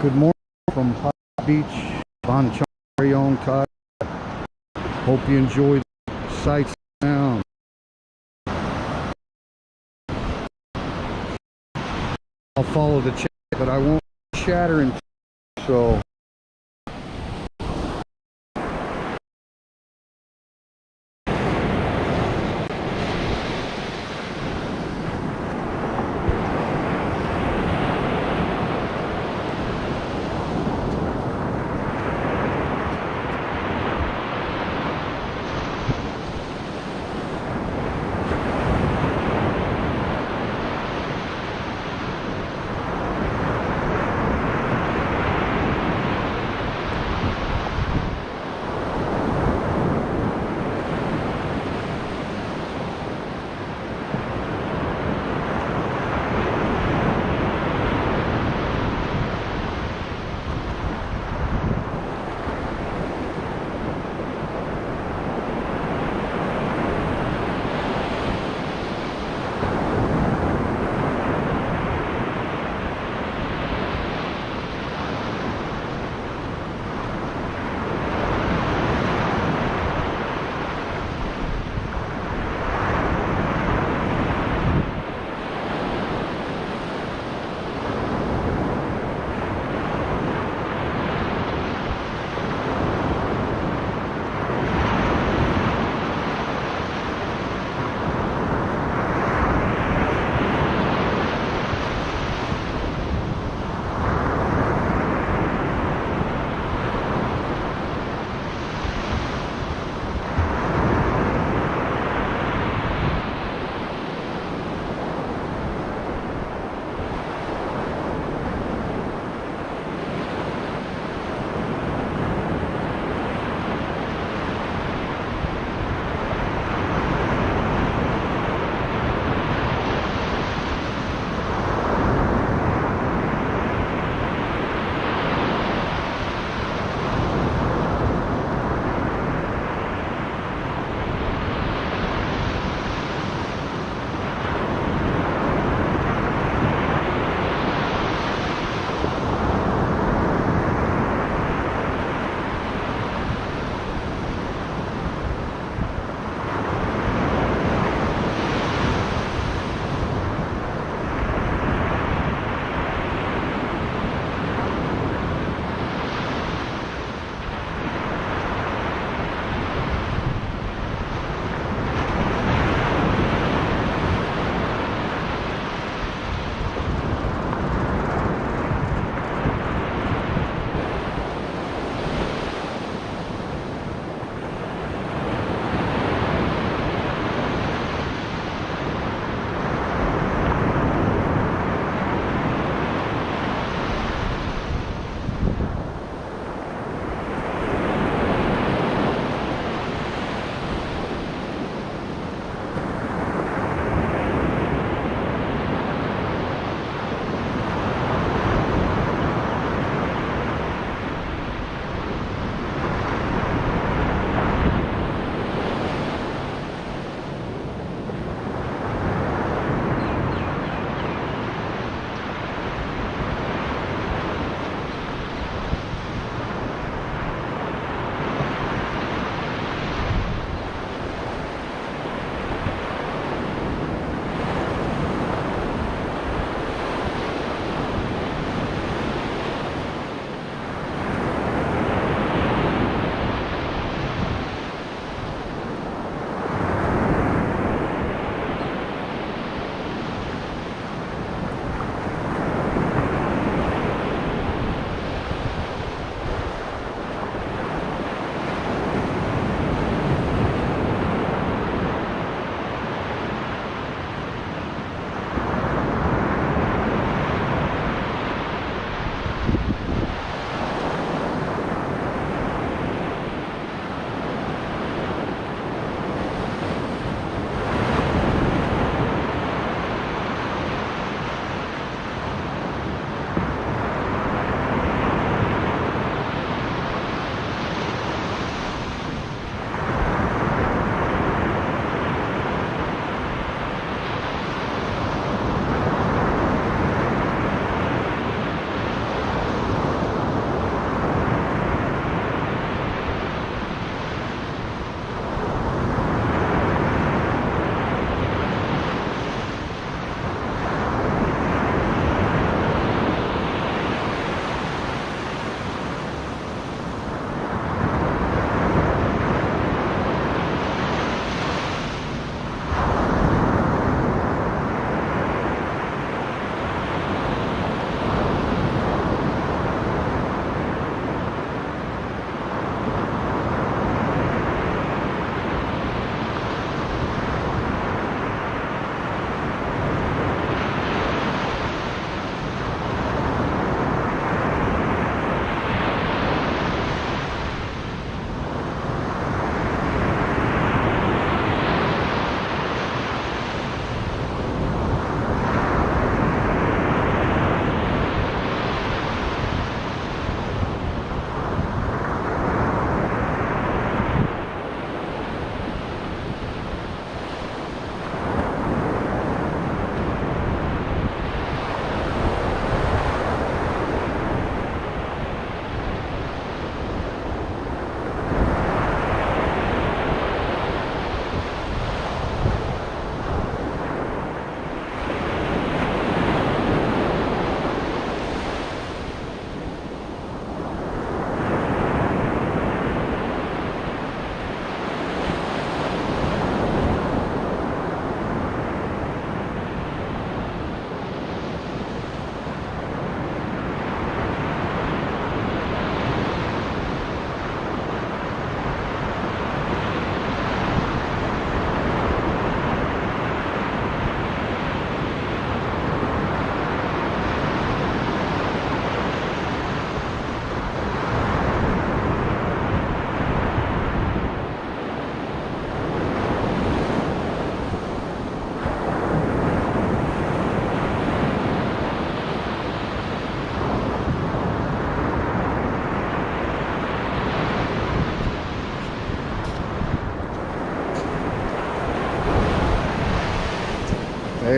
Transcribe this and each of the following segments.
Good morning from Hot Beach on Chang Rayong, Thailand. Hope you enjoy the sights and sounds. I'll follow the chat, but I won't shatter and so.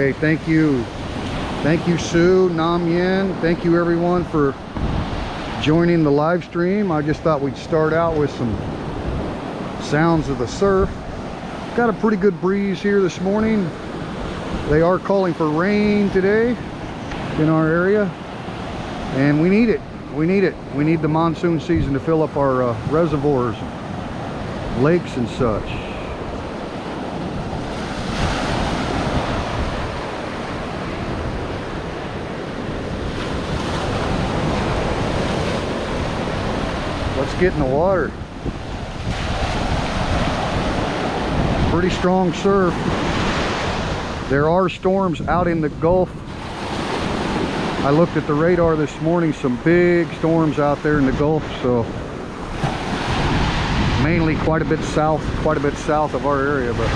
Okay, thank you. Thank you, Sue, Nam Yen. Thank you, everyone, for joining the live stream. I just thought we'd start out with some sounds of the surf. Got a pretty good breeze here this morning. They are calling for rain today in our area, and we need it. We need it. We need the monsoon season to fill up our reservoirs, lakes and such. Let's get in the water. Pretty strong surf. There are storms out in the Gulf. I looked at the radar this morning, some big storms out there in the Gulf, so mainly quite a bit south of our area. But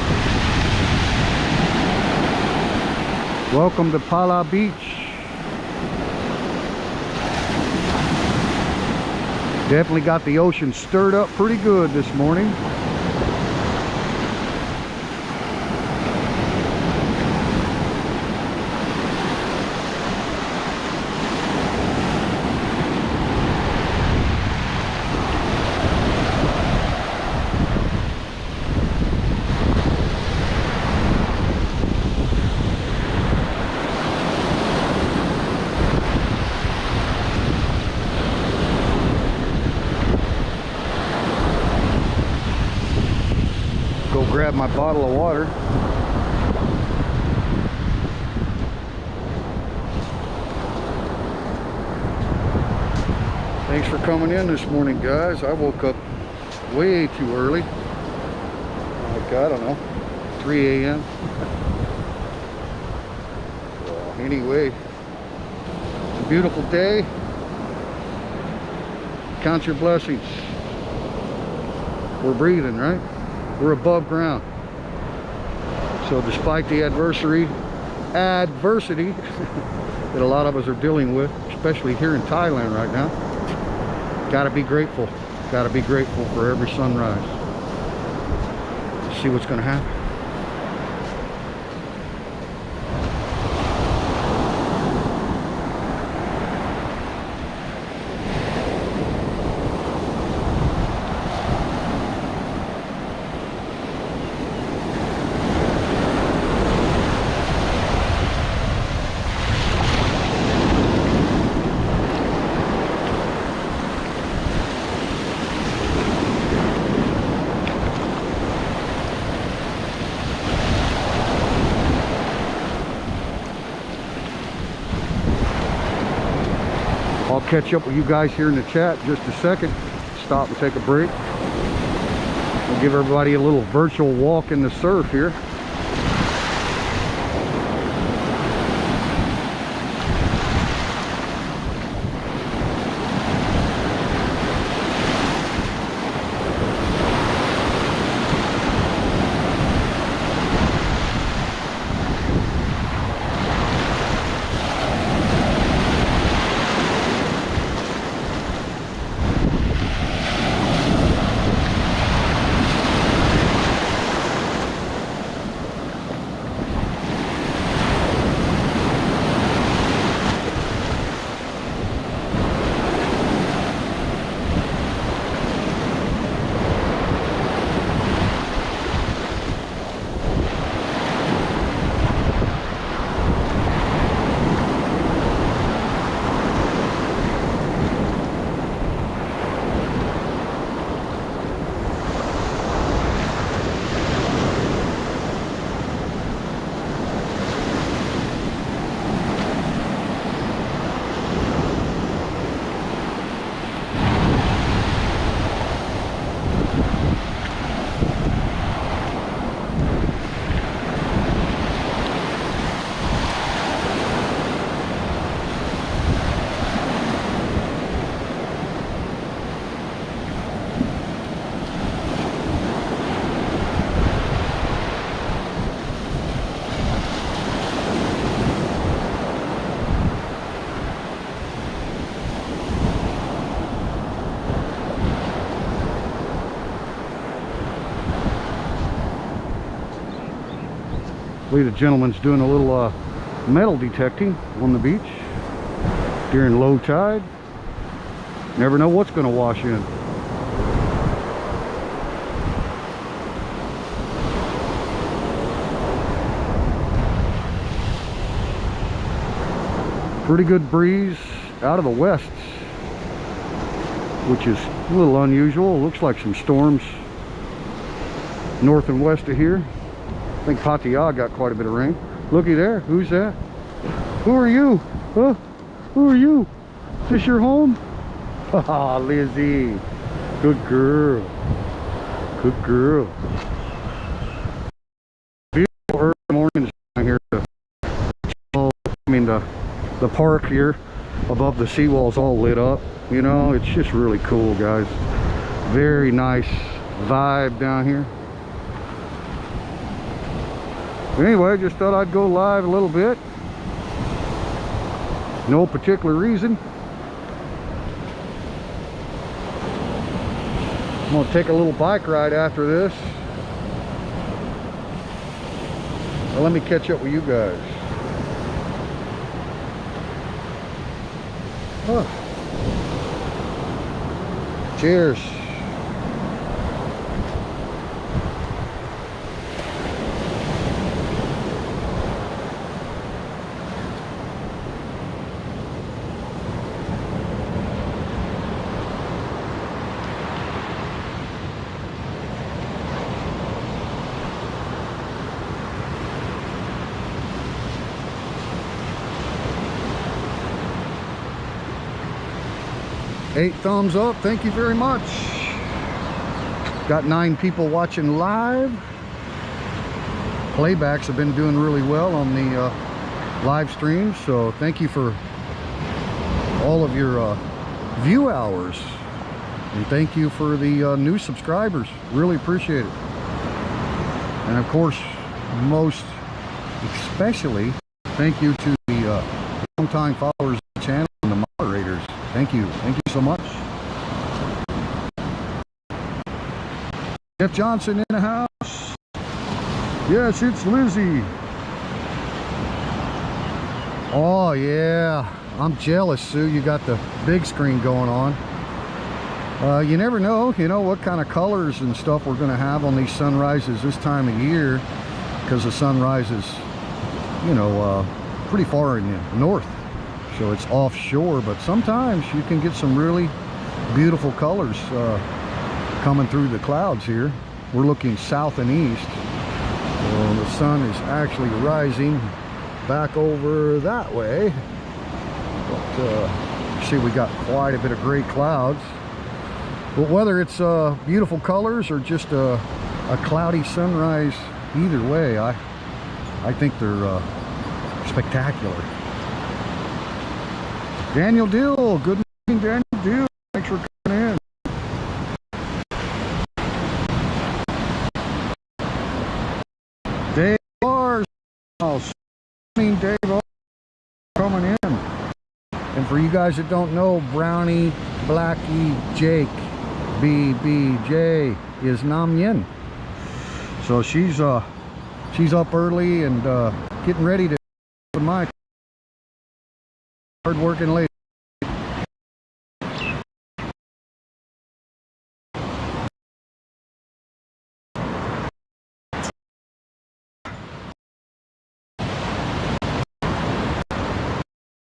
welcome to Phala Beach. Definitely got the ocean stirred up pretty good this morning. Grab my bottle of water. Thanks for coming in this morning, guys. I woke up way too early, like, I don't know, 3 a.m. Well, anyway, it's a beautiful day. Count your blessings. We're breathing, right? We're above ground. So despite the adversity that a lot of us are dealing with, especially here in Thailand right now, gotta be grateful. Gotta be grateful for every sunrise. See what's gonna happen. I'll catch up with you guys here in the chat in just a second. Stop and take a break. We'll give everybody a little virtual walk in the surf here. believe the gentleman's doing a little metal detecting on the beach during low tide. Never know what's going to wash in. Pretty good breeze out of the west, which is a little unusual. Looks like some storms north and west of here. I think Pattaya got quite a bit of rain. Looky there. Who's that? Who are you? Huh? Who are you? Is this your home? Haha, Lizzie. Good girl. Good girl. Beautiful early mornings down here. The park here above the seawall's all lit up. You know, it's just really cool, guys. Very nice vibe down here. Anyway, just thought I'd go live a little bit. No particular reason. I'm gonna take a little bike ride after this. Well, let me catch up with you guys. Huh. Cheers. Eight thumbs up, thank you very much. Got 9 people watching live. Playbacks have been doing really well on the live streams, so thank you for all of your view hours, and thank you for the new subscribers. Really appreciate it. And of course, most especially, thank you to the long-time followers of the channel and the moderators. Thank you so much. Jeff Johnson in the house. Yes, it's Lizzie. Oh yeah, I'm jealous, Sue. You got the big screen going on. You never know, what kind of colors and stuff we're going to have on these sunrises this time of year, because the sunrise is, pretty far in the north. So it's offshore, but sometimes you can get some really beautiful colors coming through the clouds here. We're looking south and east. So the sun is actually rising back over that way. But see, we got quite a bit of gray clouds. But whether it's beautiful colors or just a cloudy sunrise, either way, I think they're spectacular. Daniel Dill, good morning, Daniel Dill. Thanks for coming in. Dave Bars, Dave Bars coming in. And for you guys that don't know, Brownie, Blackie, Jake, BBJ is Nam Yen. So she's up early and getting ready to open my hard working lady.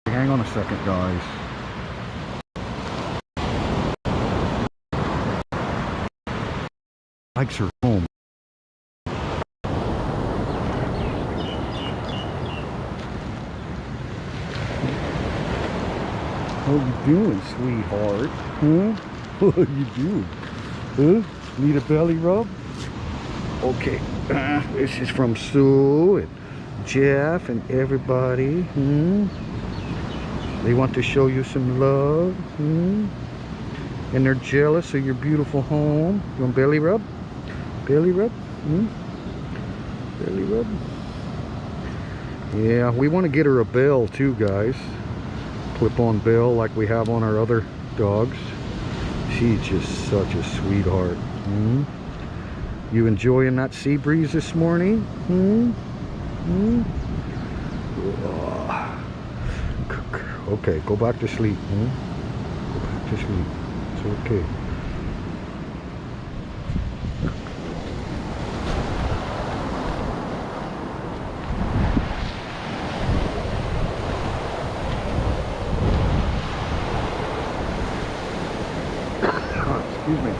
Hang on a second, guys. Likes her home. What are you doing, sweetheart? Huh? What are you doing? Huh? Need a belly rub? Okay. This is from Sue and Jeff and everybody. They want to show you some love. And they're jealous of your beautiful home. You want belly rub? Belly rub? Belly rub? Yeah, we want to get her a bell too, guys. Clip-on bell like we have on our other dogs. She's just such a sweetheart. You enjoying that sea breeze this morning? Hmm? Okay, go back to sleep. Hmm? Go back to sleep. It's okay. Excuse me.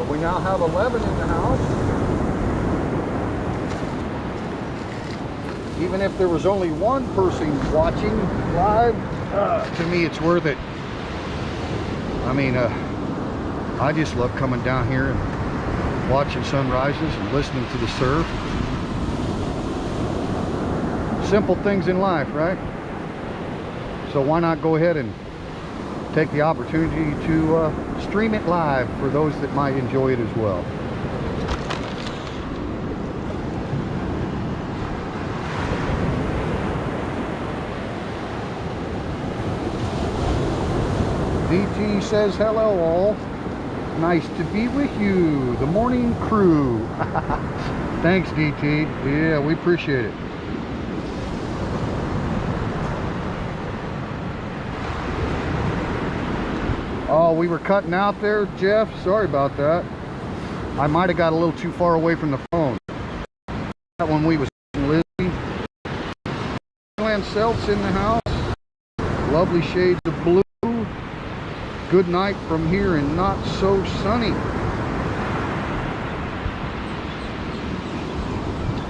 We now have 11 in the house. Even if there was only one person watching live, to me it's worth it. I mean, I just love coming down here and watching sunrises and listening to the surf. Simple things in life, right? So why not go ahead and take the opportunity to stream it live for those that might enjoy it as well. DT says hello all. Nice to be with you, the morning crew. Thanks DT. Yeah, we appreciate it. Oh, we were cutting out there, Jeff. Sorry about that. I might have got a little too far away from the phone. That when we was Lizzie. Thailand Celts in the house. Lovely shades of blue. Good night from here and not so sunny.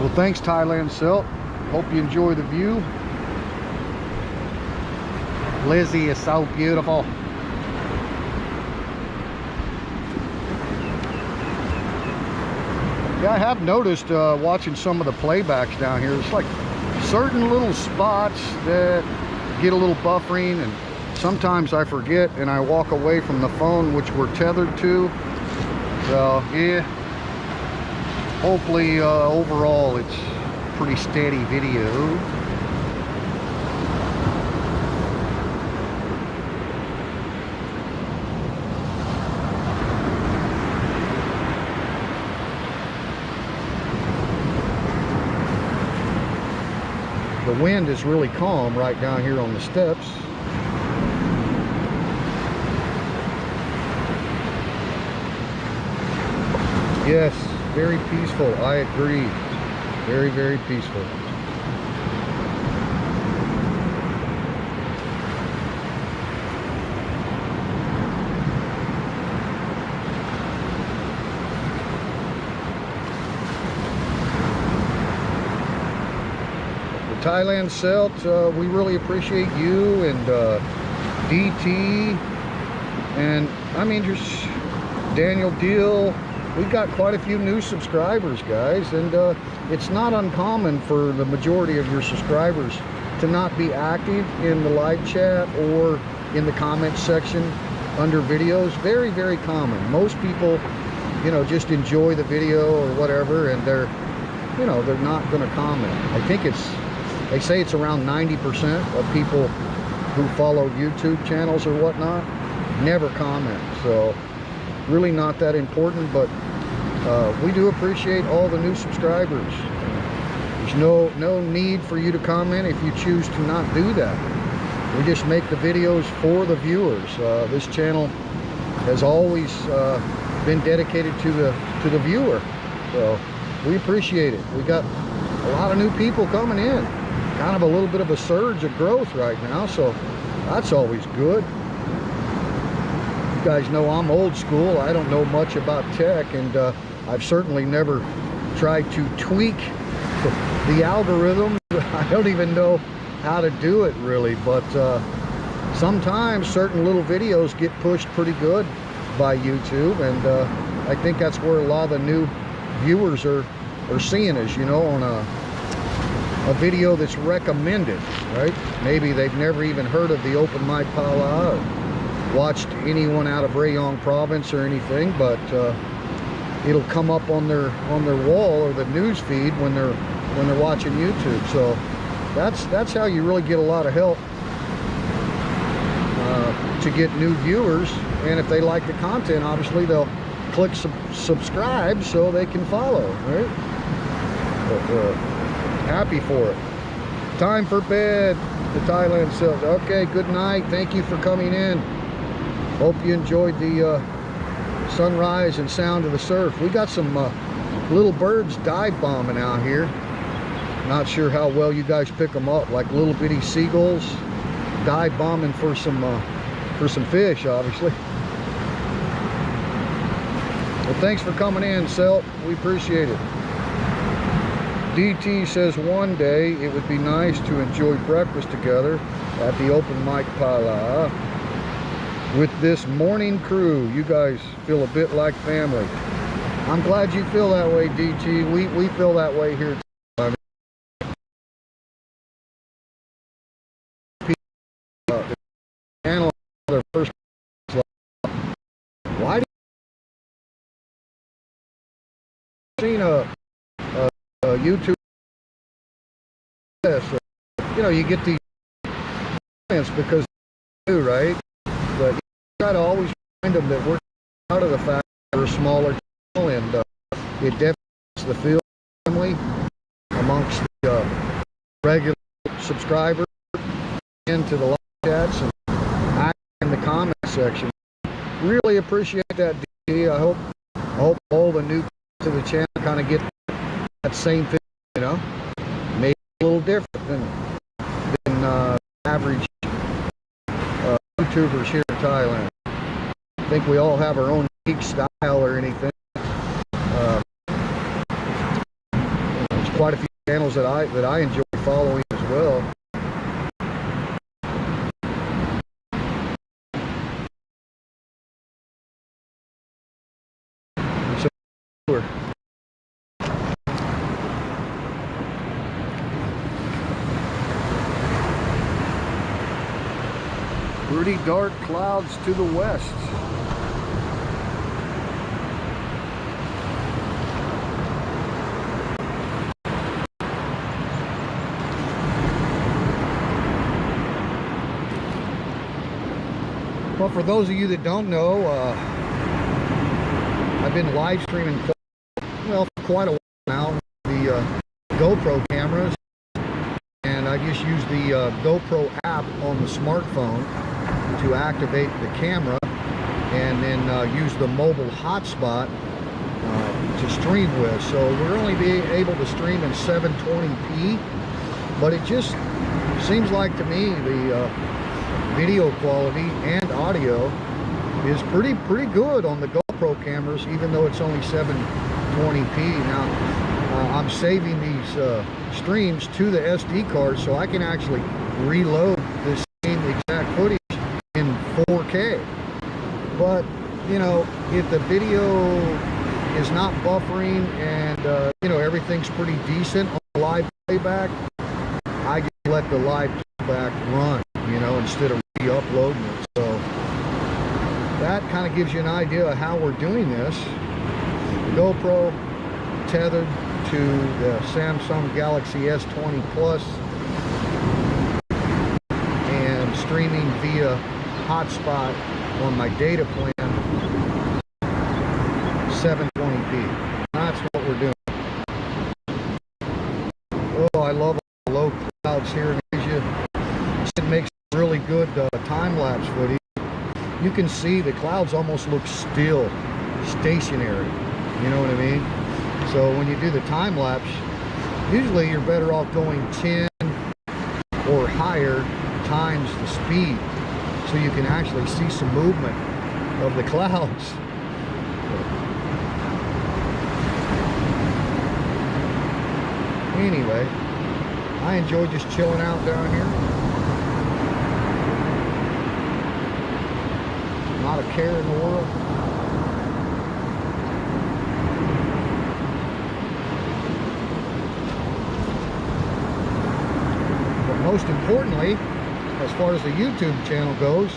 Well, thanks Thailand Celt. Hope you enjoy the view. Lizzie is so beautiful. Yeah, I have noticed watching some of the playbacks down here, it's like certain little spots that get a little buffering, and sometimes I forget and I walk away from the phone which we're tethered to. So yeah, hopefully overall it's pretty steady video. The wind is really calm right down here on the steps. Yes, very peaceful. I agree. Very, very peaceful. Thailand Celt, we really appreciate you and DT, and I mean just Daniel Deal. We've got quite a few new subscribers, guys, and it's not uncommon for the majority of your subscribers to not be active in the live chat or in the comment section under videos. Very, very common. Most people, you know, just enjoy the video or whatever, and they're, you know, they're not going to comment. I think they say it's around 90% of people who follow YouTube channels or whatnot never comment. So really not that important, but we do appreciate all the new subscribers. There's no need for you to comment if you choose to not do that. We just make the videos for the viewers. This channel has always been dedicated to the viewer, so we appreciate it. We got a lot of new people coming in. Kind of a little bit of a surge of growth right now, so that's always good. You guys know I'm old school. I don't know much about tech, and I've certainly never tried to tweak the algorithm. I don't even know how to do it really, but sometimes certain little videos get pushed pretty good by YouTube, and I think that's where a lot of the new viewers are seeing us, you know, on a video that's recommended, right? Maybe they've never even heard of the OPENMICPHALA or watched anyone out of Rayong province or anything, but it'll come up on their wall or the news feed when they're watching YouTube. So that's how you really get a lot of help to get new viewers. And if they like the content, obviously they'll click subscribe so they can follow, right? But happy for it. Time for bed. The Thailand self. Okay, good night. Thank you for coming in. Hope you enjoyed the sunrise and sound of the surf. We got some little birds dive bombing out here. Not sure how well you guys pick them up, like little bitty seagulls dive bombing for some fish, obviously. Well, thanks for coming in, Selt. We appreciate it. DT says one day it would be nice to enjoy breakfast together at the OPENMICPHALA with this morning crew. You guys feel a bit like family. I'm glad you feel that way, DT. We feel that way here too. Their first, why do you seen a YouTube? You know, you get these comments because they do, right? But you try to always remind them that we're out of the fact that we're a smaller channel, and it definitely is the feel family amongst the regular subscribers into the live chats and in the comment section. Really appreciate that, DT. I hope all the new to the channel kind of get that same thing, you know, maybe a little different than average YouTubers here in Thailand. I think we all have our own unique style or anything. There's quite a few channels that I enjoy following as well. Pretty dark clouds to the west. Well, for those of you that don't know, I've been live streaming for quite a while now with the GoPro cameras, and I just use the GoPro app on the smartphone to activate the camera, and then use the mobile hotspot to stream with. So we're only being able to stream in 720p, but it just seems like to me the video quality and audio is pretty good on the GoPro cameras, even though it's only 720p. Now I'm saving these streams to the SD card so I can actually reload this same exact footage in 4K. But you know, if the video is not buffering and you know, everything's pretty decent on the live playback, I just let the live playback run, you know, instead of re-uploading it. So that kind of gives you an idea of how we're doing this. GoPro tethered to the Samsung Galaxy S20 Plus and streaming via hotspot on my data plan, 720p. That's what we're doing. Oh, I love all the low clouds here in Asia. It makes really good time-lapse footage. You can see the clouds almost look still, stationary. You know what I mean? So when you do the time-lapse, usually you're better off going 10 or higher times the speed, so you can actually see some movement of the clouds. Anyway, I enjoy just chilling out down here. Not a care in the world. most importantly, as far as the YouTube channel goes,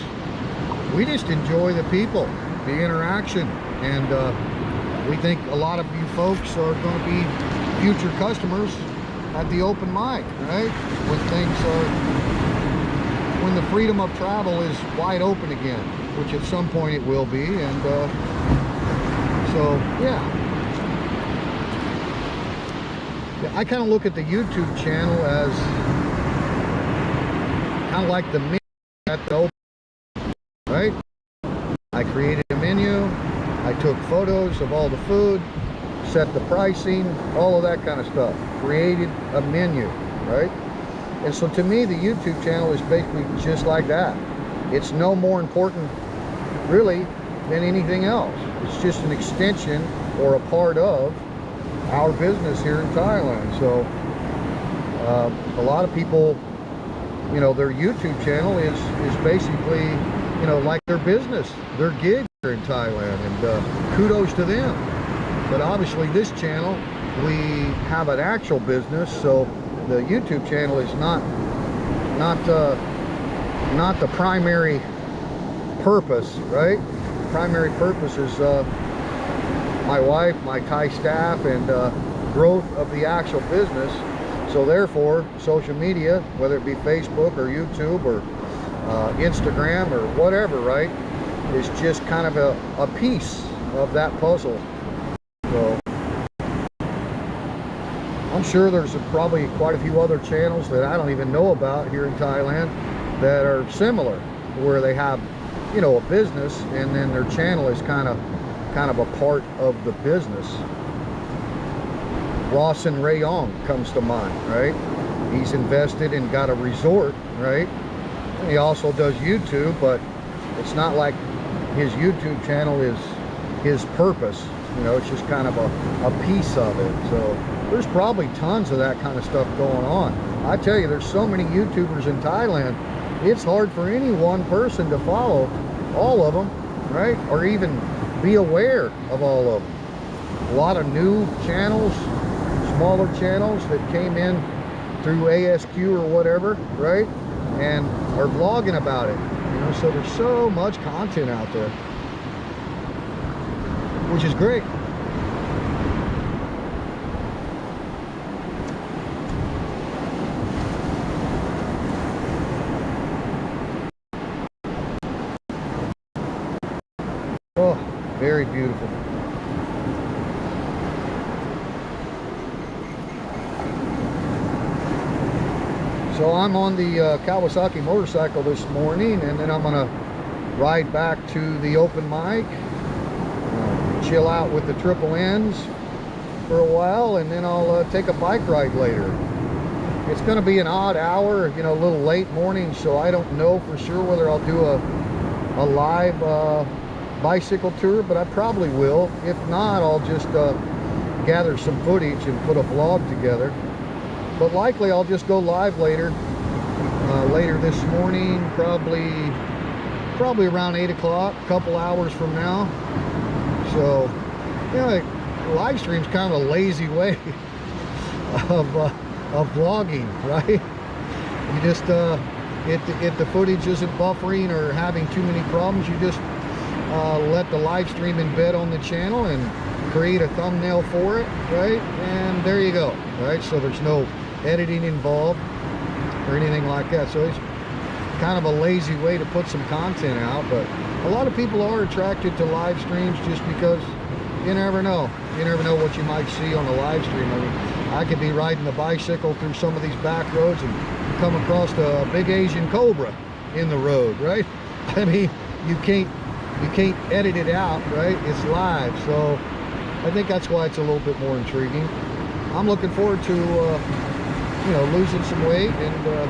we just enjoy the people, the interaction, and we think a lot of you folks are going to be future customers at the open mic, right? When the freedom of travel is wide open again, which at some point it will be, and so yeah. I kind of look at the YouTube channel as kind of like the menu at the open, right? I created a menu, I took photos of all the food, set the pricing, all of that kind of stuff, created a menu, right? And so to me, the YouTube channel is basically just like that. It's no more important really than anything else. It's just an extension or a part of our business here in Thailand. So a lot of people, you know, their YouTube channel is basically, you know, like their business, their gig here in Thailand, and kudos to them. But obviously this channel, we have an actual business, so the YouTube channel is not the primary purpose, right? The primary purpose is my wife, my Thai staff, and growth of the actual business. So therefore, social media, whether it be Facebook or YouTube or Instagram or whatever, right, is just kind of a piece of that puzzle. So I'm sure there's probably quite a few other channels that I don't even know about here in Thailand that are similar, where they have, you know, a business and then their channel is kind of a part of the business. Chang Rayong comes to mind, right? He's invested and got a resort, right? He also does YouTube, but it's not like his YouTube channel is his purpose. You know, it's just kind of a piece of it. So there's probably tons of that kind of stuff going on. I tell you, there's so many YouTubers in Thailand, it's hard for any one person to follow all of them, right? Or even be aware of all of them. A lot of new channels, smaller channels that came in through ASQ or whatever, right? And are vlogging about it. You know, so there's so much content out there, which is great. Oh, very beautiful. So I'm on the Kawasaki motorcycle this morning, and then I'm gonna ride back to the open mic, chill out with the triple N's for a while, and then I'll take a bike ride later. It's gonna be an odd hour, you know, a little late morning, so I don't know for sure whether I'll do a live bicycle tour, but I probably will. If not, I'll just gather some footage and put a vlog together. But likely I'll just go live later this morning, probably around 8 o'clock, a couple hours from now. So, you know, live stream's kind of a lazy way of vlogging, right? You just if the footage isn't buffering or having too many problems, you just let the live stream embed on the channel and create a thumbnail for it, right? And there you go, right? So there's no editing involved or anything like that. So it's kind of a lazy way to put some content out, but a lot of people are attracted to live streams just because you never know. You never know what you might see on a live stream. I mean, I could be riding a bicycle through some of these back roads and come across a big Asian cobra in the road, right? I mean, you can't edit it out, right? It's live. So I think that's why it's a little bit more intriguing. I'm looking forward to you know, losing some weight and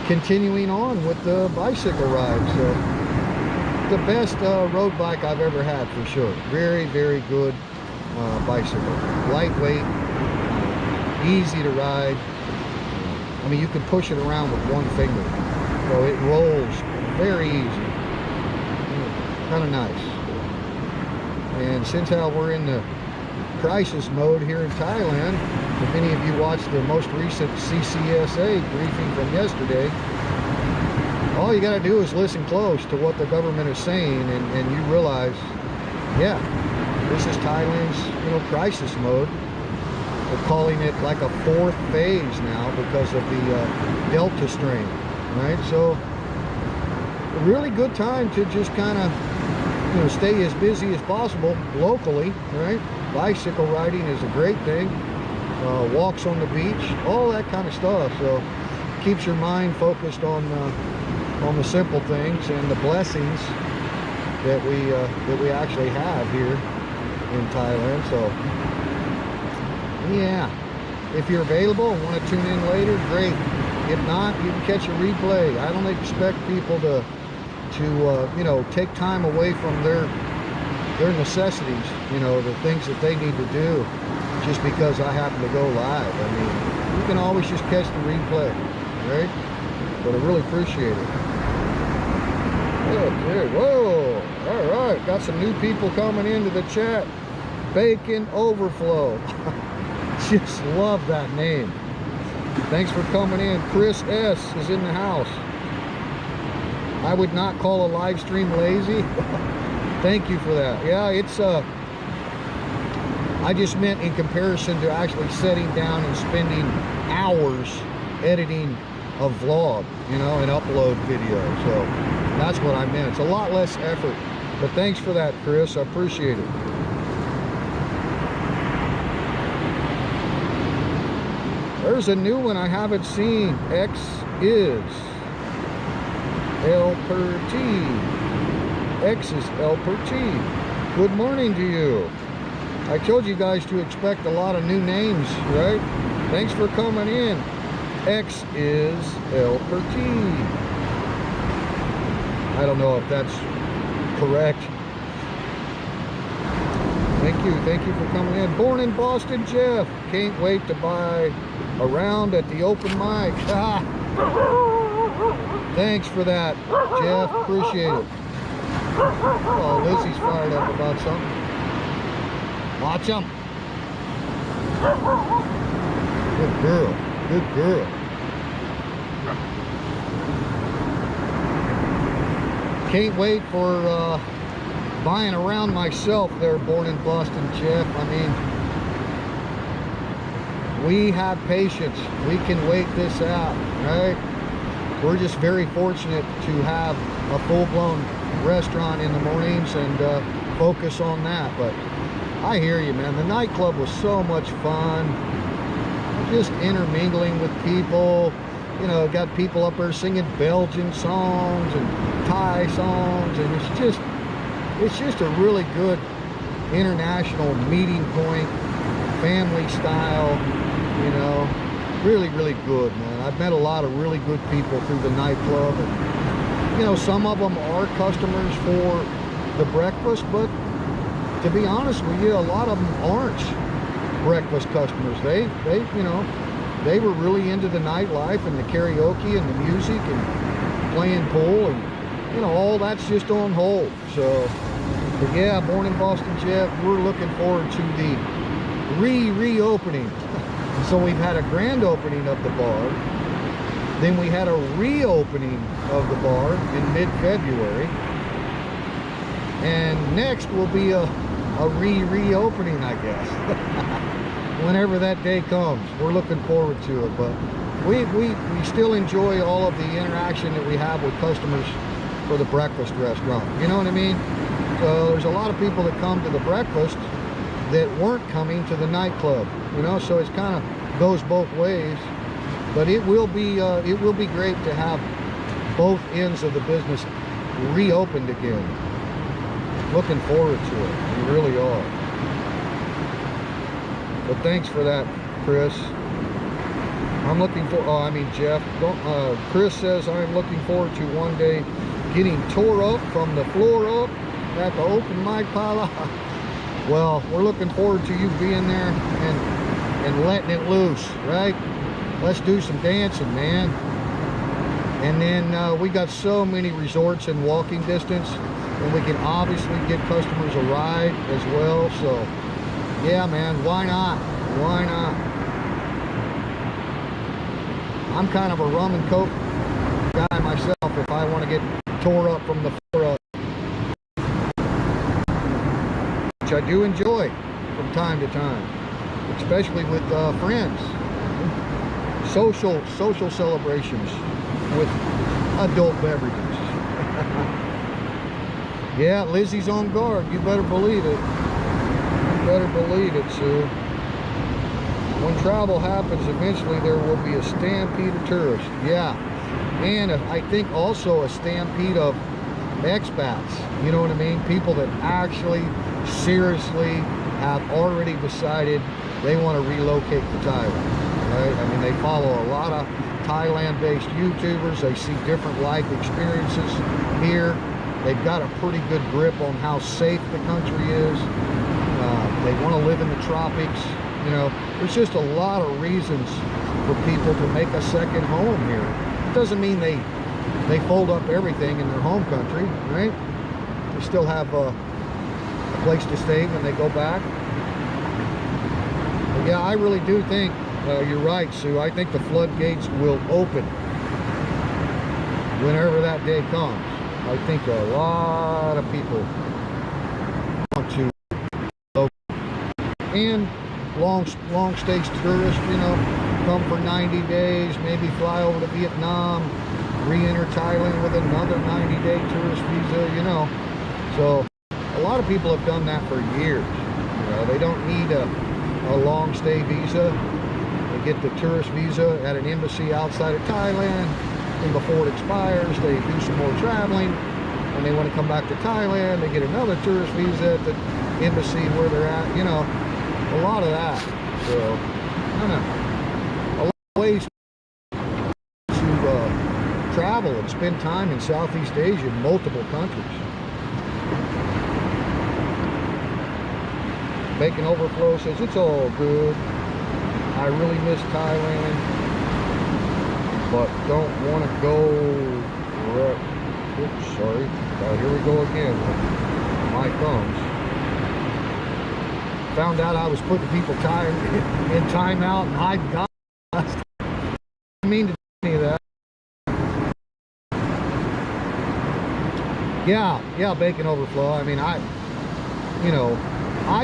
continuing on with the bicycle ride. So the best road bike I've ever had, for sure. Very, very good bicycle. Lightweight, easy to ride. I mean, you can push it around with one finger. So it rolls very easy. Kind of nice. And since how we're in the crisis mode here in Thailand. If any of you watched the most recent CCSA briefing from yesterday, all you got to do is listen close to what the government is saying, and you realize, yeah, this is Thailand's, you know, crisis mode. They're calling it like a 4th phase now because of the Delta strain, right? So a really good time to just kind of, you know, stay as busy as possible locally, right? Bicycle riding is a great thing. Walks on the beach, all that kind of stuff. So keeps your mind focused on the simple things and the blessings that we actually have here in Thailand. So yeah, if you're available and want to tune in later, great. If not, you can catch a replay. I don't expect people to you know, take time away from their necessities, you know, the things that they need to do, just because I happen to go live. I mean, you can always just catch the replay, right? But I really appreciate it. Okay, whoa, all right, got some new people coming into the chat. Bacon Overflow. Just love that name. Thanks for coming in. Chris S is in the house. I would not call a live stream lazy. Thank you for that. Yeah, it's I just meant in comparison to actually sitting down and spending hours editing a vlog, you know, and upload video. So that's what I meant. It's a lot less effort. But thanks for that, Chris. I appreciate it. There's a new one I haven't seen. X is L per T. X is L per T. Good morning to you. I told you guys to expect a lot of new names, right? Thanks for coming in. X is L per T. I don't know if that's correct. Thank you for coming in. Born in Boston, Jeff. Can't wait to buy a round at the open mic. Ah. Thanks for that, Jeff. Appreciate it. Oh, Lizzie's fired up about something. Watch him. Good girl. Good girl. Can't wait for buying around myself there, Born in Boston, Jeff. I mean, we have patience. We can wait this out, right? We're just very fortunate to have a full-blown restaurant in the mornings and focus on that. But I hear you, man. The nightclub was so much fun. Just intermingling with people. You know, got people up there singing Belgian songs and Thai songs, and it's just a really good international meeting point, family style, you know, really good, man. I've met a lot of really good people through the nightclub, and you know, some of them are customers for the breakfast, but to be honest with you, a lot of them aren't breakfast customers. They you know, they were really into the nightlife and the karaoke and the music and playing pool, and you know, all that's just on hold. So, but yeah, Born in Boston, Jeff, we're looking forward to the reopening. So we've had a grand opening of the bar, then we had a reopening of the bar in mid-February, and next will be a reopening, I guess. Whenever that day comes, we're looking forward to it. But we still enjoy all of the interaction that we have with customers for the breakfast restaurant, you know what I mean? So there's a lot of people that come to the breakfast that weren't coming to the nightclub, you know, so it's kind of goes both ways. But it will be great to have both ends of the business reopened again. Looking forward to it. We really are. But thanks for that, Chris. I'm looking for, oh, I mean, Jeff, Chris says, I'm looking forward to one day getting tore up from the floor up at the Open Mic PHALA. Well, we're looking forward to you being there and letting it loose, right? Let's do some dancing, man. And then we got so many resorts in walking distance, and we can obviously get customers a ride as well. So Yeah, man, why not? Why not? I'm kind of a rum and coke guy myself if I want to get tore up from the floor up, which I do enjoy from time to time, especially with friends. Social celebrations with adult beverages. Yeah, Lizzie's on guard. You better believe it. You better believe it, Sue. When travel happens, eventually there will be a stampede of tourists. Yeah, and I think also a stampede of expats. You know what I mean? People that actually seriously have already decided they want to relocate to Thailand. Right? I mean, they follow a lot of Thailand-based YouTubers. They see different life experiences here. They've got a pretty good grip on how safe the country is. They want to live in the tropics. You know, there's just a lot of reasons for people to make a second home here. It doesn't mean they fold up everything in their home country, right? They still have a place to stay when they go back. But yeah, I really do think you're right, Sue. I think the floodgates will open whenever that day comes. I think a lot of people want to open. And long stage tourists, you know, come for 90 days, maybe fly over to Vietnam, re-enter Thailand with another 90-day tourist visa, you know. So a lot of people have done that for years. You know, they don't need a long stay visa. They get the tourist visa at an embassy outside of Thailand, and before it expires, they do some more traveling. When they want to come back to Thailand, they get another tourist visa at the embassy where they're at, you know. A lot of that. So, I don't know. A lot of ways to travel and spend time in Southeast Asia in multiple countries. Bacon Overflow says, it's all good. I really miss Thailand, but don't want to go. Oops, sorry. Here we go again. My thumbs. Found out I was putting people in timeout and hiding God. I didn't mean to do any of that. Yeah, Bacon Overflow. I mean, I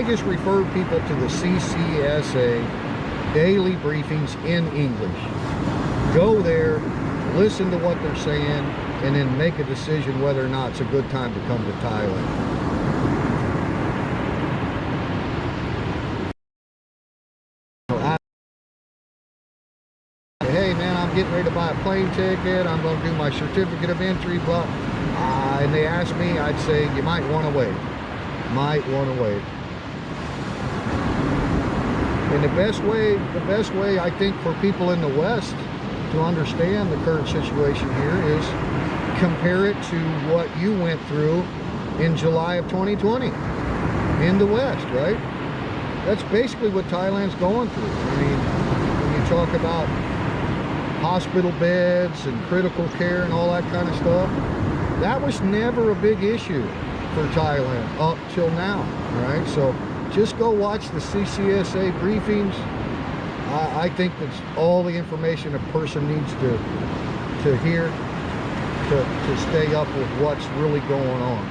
just refer people to the CCSA daily briefings in English. Go there, listen to what they're saying, and then make a decision whether or not it's a good time to come to Thailand. Hey man, I'm getting ready to buy a plane ticket, I'm going to do my certificate of entry, blah, and they ask me, I'd say you might want to wait. Might want to wait. And the best way I think for people in the West to understand the current situation here is compare it to what you went through in July of 2020 in the West, right? That's basically what Thailand's going through. I mean, when you talk about hospital beds and critical care and all that kind of stuff, that was never a big issue for Thailand up till now, right? So just go watch the CCSA briefings. I think that's all the information a person needs to hear to stay up with what's really going on.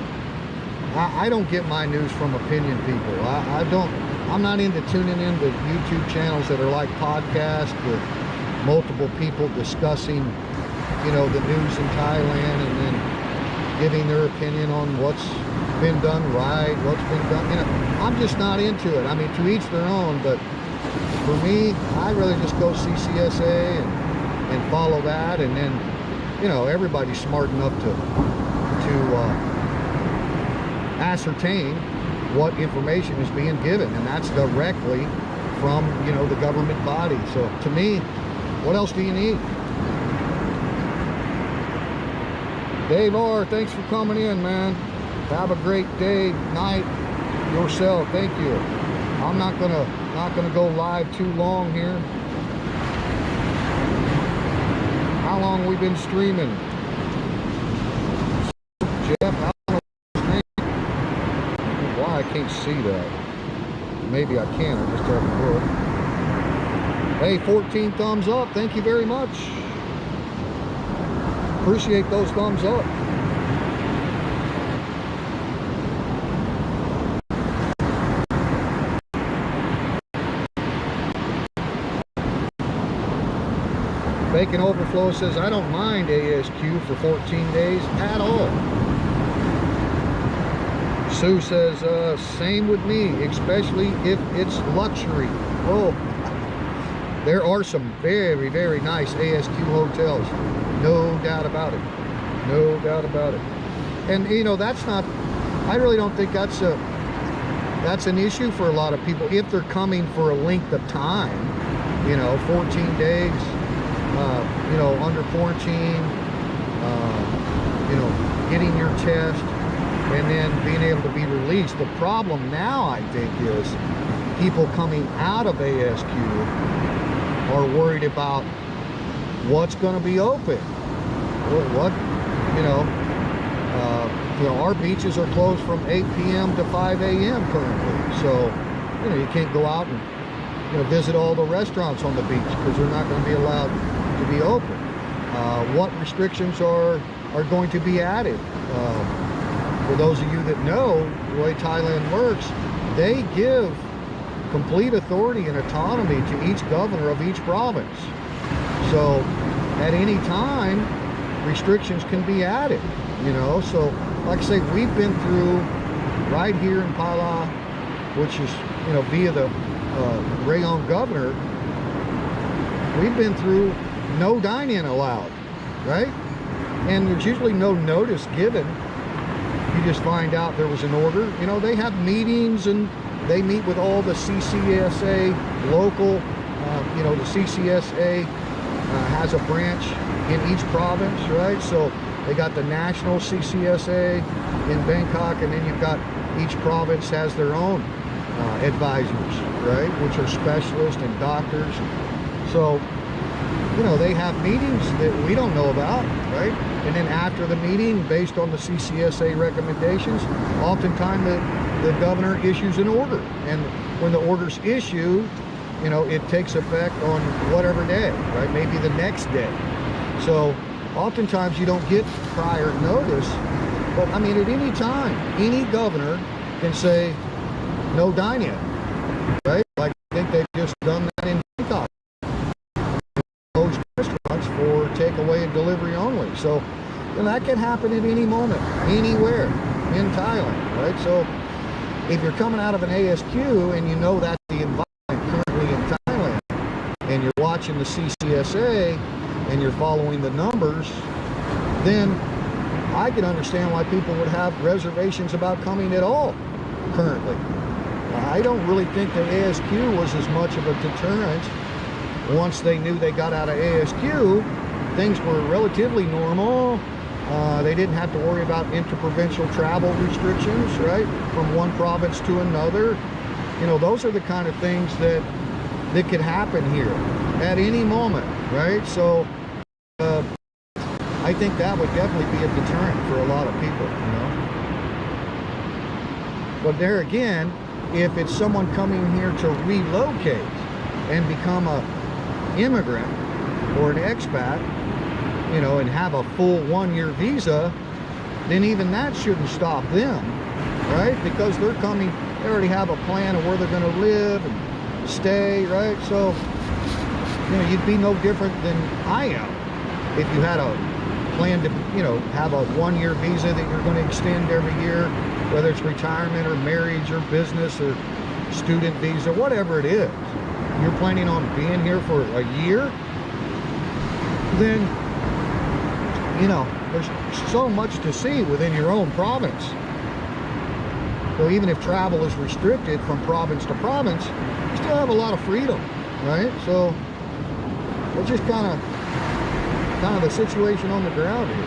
I don't get my news from opinion people. I'm not into tuning into YouTube channels that are like podcasts with multiple people discussing, you know, the news in Thailand and then giving their opinion on what's been done right, what's been done, you know. I'm just not into it. I mean, to each their own, but for me, I'd rather just go CCSA and follow that, and then, you know, everybody's smart enough to ascertain what information is being given, and that's directly from, you know, the government body. So to me, what else do you need? Dave R., thanks for coming in, man. Have a great day, night yourself. Thank you. I'm not gonna go live too long here. How long have we been streaming? Jeff, I don't know why I can't see that. maybe I can. I just haven't looked. Hey, 14 thumbs up. Thank you very much. Appreciate those thumbs up. Bacon Overflow says, I don't mind ASQ for 14 days at all. Sue says, same with me, especially if it's luxury. Oh, there are some very, very nice ASQ hotels. No doubt about it. No doubt about it. And, you know, that's not, I really don't think that's an issue for a lot of people if they're coming for a length of time. You know, 14 days, you know, under quarantine, you know, getting your test, and then being able to be released. The problem now, I think, is people coming out of ASQ are worried about what's going to be open. What, you know, our beaches are closed from 8 p.m. to 5 a.m. currently. So, you know, you can't go out and, you know, visit all the restaurants on the beach because they're not going to be allowed to be open. What restrictions are going to be added? For those of you that know the way Thailand works, they give complete authority and autonomy to each governor of each province. So at any time, restrictions can be added, you know. So like I say, we've been through right here in Phala, which is, you know, via the Rayong governor, we've been through no dine-in allowed, right? And there's usually no notice given. You just find out there was an order. You know, they have meetings and they meet with all the CCSA local, you know, the CCSA has a branch in each province, right? So they got the national CCSA in Bangkok, and then you've got each province has their own advisors, right? Which are specialists and doctors. So, you know, they have meetings that we don't know about, right? And then after the meeting, based on the CCSA recommendations, oftentimes the governor issues an order. And when the order's issued, you know, it takes effect on whatever day, right? Maybe the next day. So oftentimes you don't get prior notice, but I mean, at any time, any governor can say no dine-in, right? Like I think they've just done that in Bangkok. Closed restaurants for takeaway and delivery only. So, and that can happen at any moment, anywhere in Thailand, right? So if you're coming out of an ASQ and you know that's the environment currently in Thailand, and you're watching the CCSA and you're following the numbers, then I can understand why people would have reservations about coming at all currently. I don't really think that ASQ was as much of a deterrent. Once they knew they got out of ASQ, things were relatively normal. They didn't have to worry about interprovincial travel restrictions, right, from one province to another. You know, those are the kind of things that could happen here at any moment, right? So I think that would definitely be a deterrent for a lot of people, you know. But there again, if it's someone coming here to relocate and become a immigrant or an expat, you know, and have a full 1-year visa, then even that shouldn't stop them, right? Because they're coming, they already have a plan of where they're going to live and stay, right? So, you know, you'd be no different than I am if you had a plan to, you know, have a 1-year visa that you're going to extend every year, whether it's retirement or marriage or business or student visa, whatever it is. You're planning on being here for a year, then, you know, there's so much to see within your own province. So even if travel is restricted from province to province, you still have a lot of freedom, right? So it's just kind of the situation on the ground here.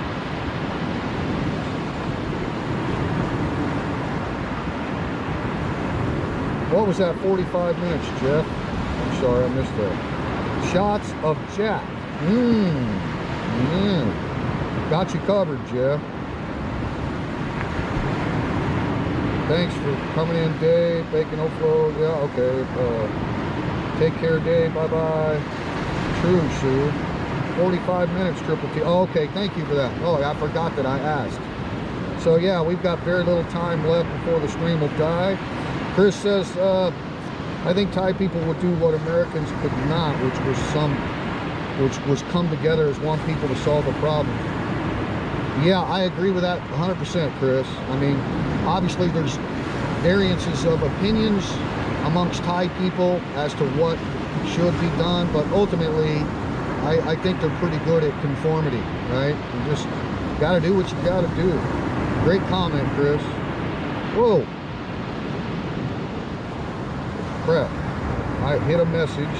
What was that 45 minutes, Jeff? I'm sorry, I missed that. Shots of Jack. Got you covered, Jeff. Thanks for coming in, Dave. Bacon Overflow. Yeah, okay. Take care, Dave. Bye-bye. True, Sue. 45 minutes, Triple T. Oh, okay, thank you for that. Oh, I forgot that I asked. So, yeah, we've got very little time left before the stream will die. Chris says, I think Thai people would do what Americans could not, which was come together as one people to solve a problem. Yeah, I agree with that 100%, Chris. I mean, obviously there's variances of opinions amongst Thai people as to what should be done, but ultimately, I think they're pretty good at conformity, right? You just gotta do what you gotta do. Great comment, Chris. Whoa. Crap. I hit a message.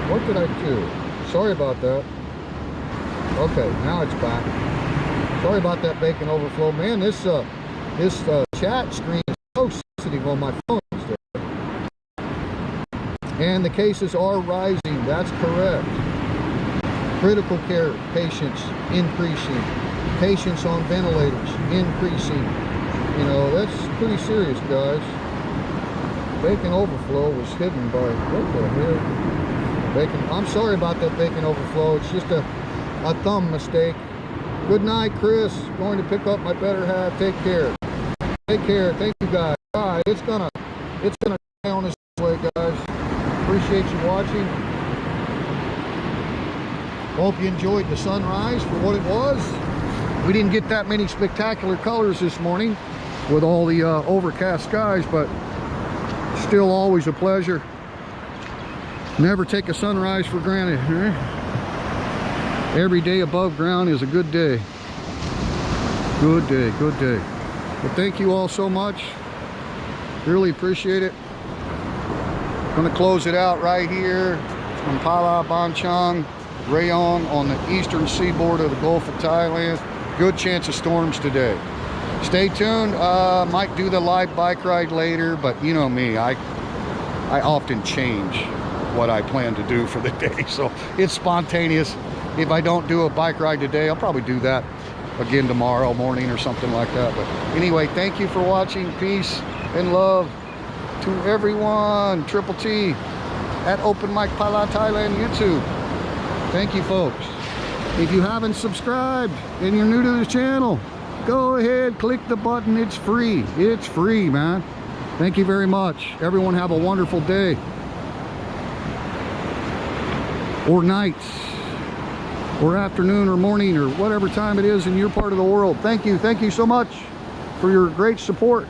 What did I do? Sorry about that. Okay, now it's back. Sorry about that bacon overflow. Man, this chat screen is so sensitive on my phone today. And the cases are rising. That's correct. Critical care patients increasing. Patients on ventilators increasing. You know, that's pretty serious, guys. Bacon overflow was hidden by, what the hell? Bacon, I'm sorry about that bacon overflow. It's just a thumb mistake. Good night, Chris. Going to pick up my better half. Take care. Take care. Thank you, guys. All right, it's gonna stay on this way, guys. Appreciate you watching. Hope you enjoyed the sunrise for what it was. We didn't get that many spectacular colors this morning with all the overcast skies, but still always a pleasure. Never take a sunrise for granted. Right? Every day above ground is a good day. Good day, good day. Well, thank you all so much. Really appreciate it. Gonna close it out right here from Phala, Ban Chang, Rayong on the eastern seaboard of the Gulf of Thailand. Good chance of storms today. Stay tuned. Might do the live bike ride later, but you know me, I often change what I plan to do for the day, so it's spontaneous. If I don't do a bike ride today, I'll probably do that again tomorrow morning or something like that. But anyway, thank you for watching. Peace and love to everyone. Triple T at OPENMICPHALA Thailand YouTube. Thank you, folks. If you haven't subscribed and you're new to the channel, go ahead, click the button. It's free. It's free, man. Thank you very much. Everyone have a wonderful day or night or afternoon or morning or whatever time it is in your part of the world. Thank you so much for your great support.